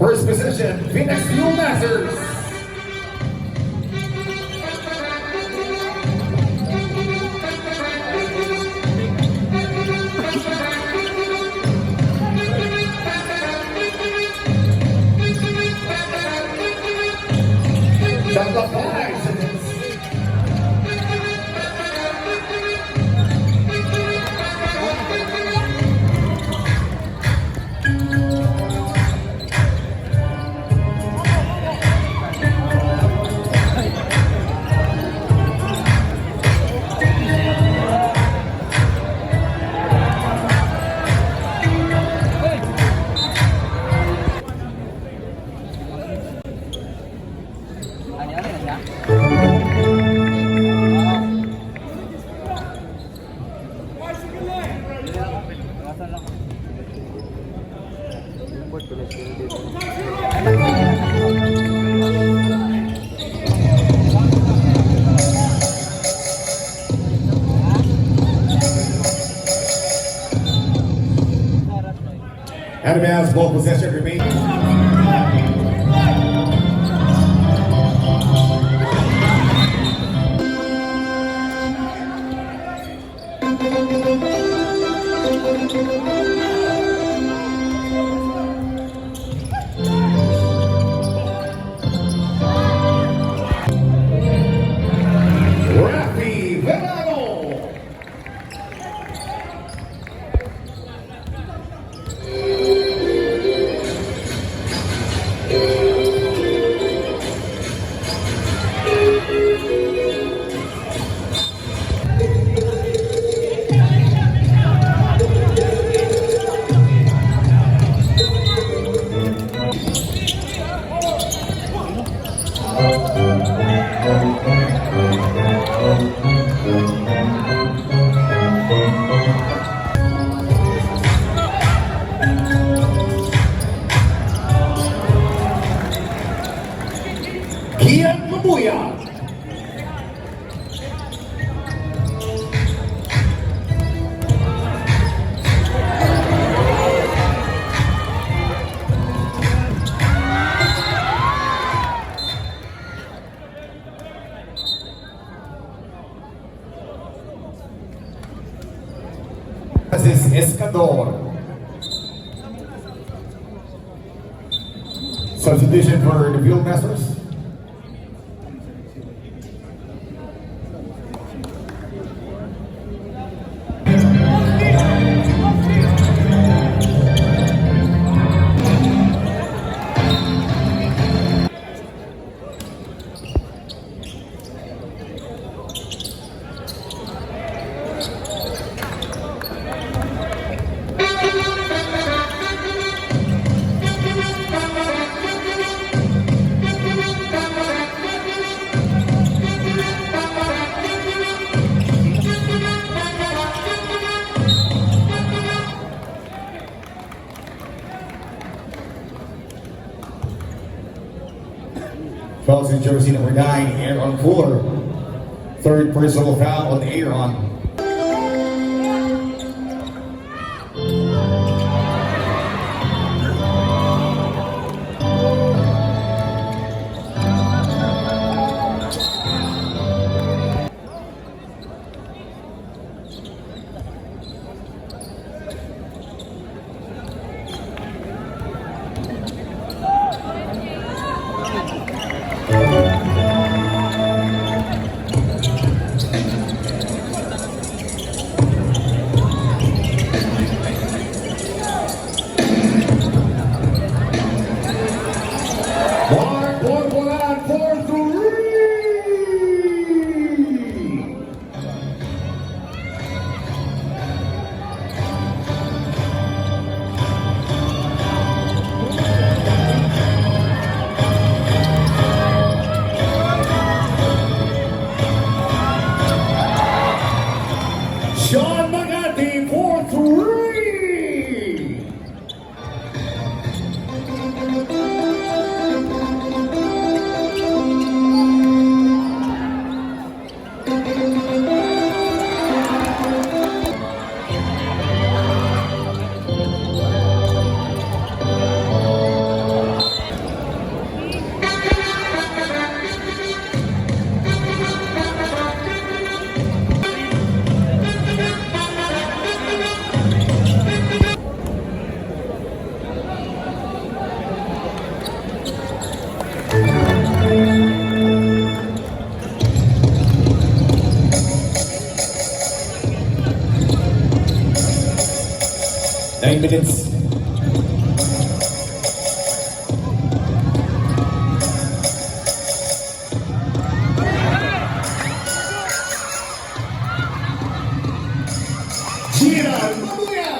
First position, Phoenix Fuel Masters. Number 5. Out of bounds, ball possession remains. Rafi Verano. Kian Mabuya. This is Escador. Substitution for the Field Masters. Fouls in jersey number 9, Aaron Fuller. Third personal foul on Aaron. 9 minutes. Gerald Mabuya!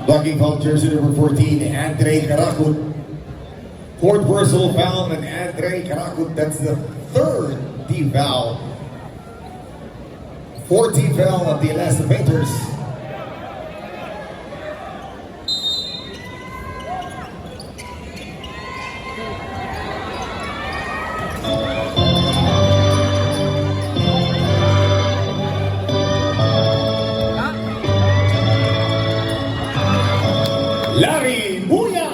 Blocking foul, jersey number 14, Andre Caracot. Fourth personal foul on Andre Caracot. That's the third team foul. 14th foul on the Alaska Painters. Larry Buya!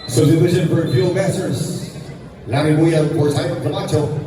Substitution for Field Masters. Larry Buya for Simon Camacho.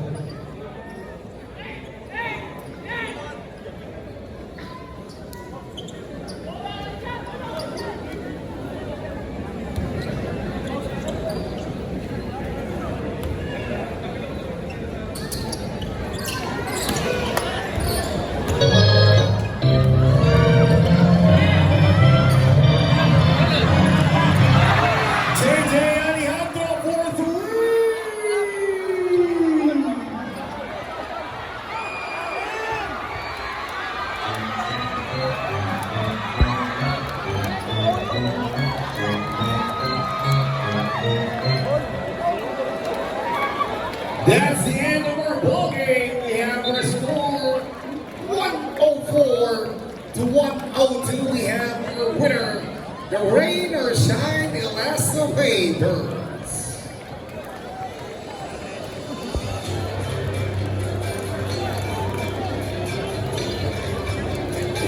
That's the end of our ball game. We have our score 104 to 102. We have our winner, the Rain or Shine Alaska Painters.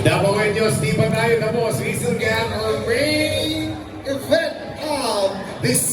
Dabawen nyo, Steve, tayo na po. Season Gap, our main event of this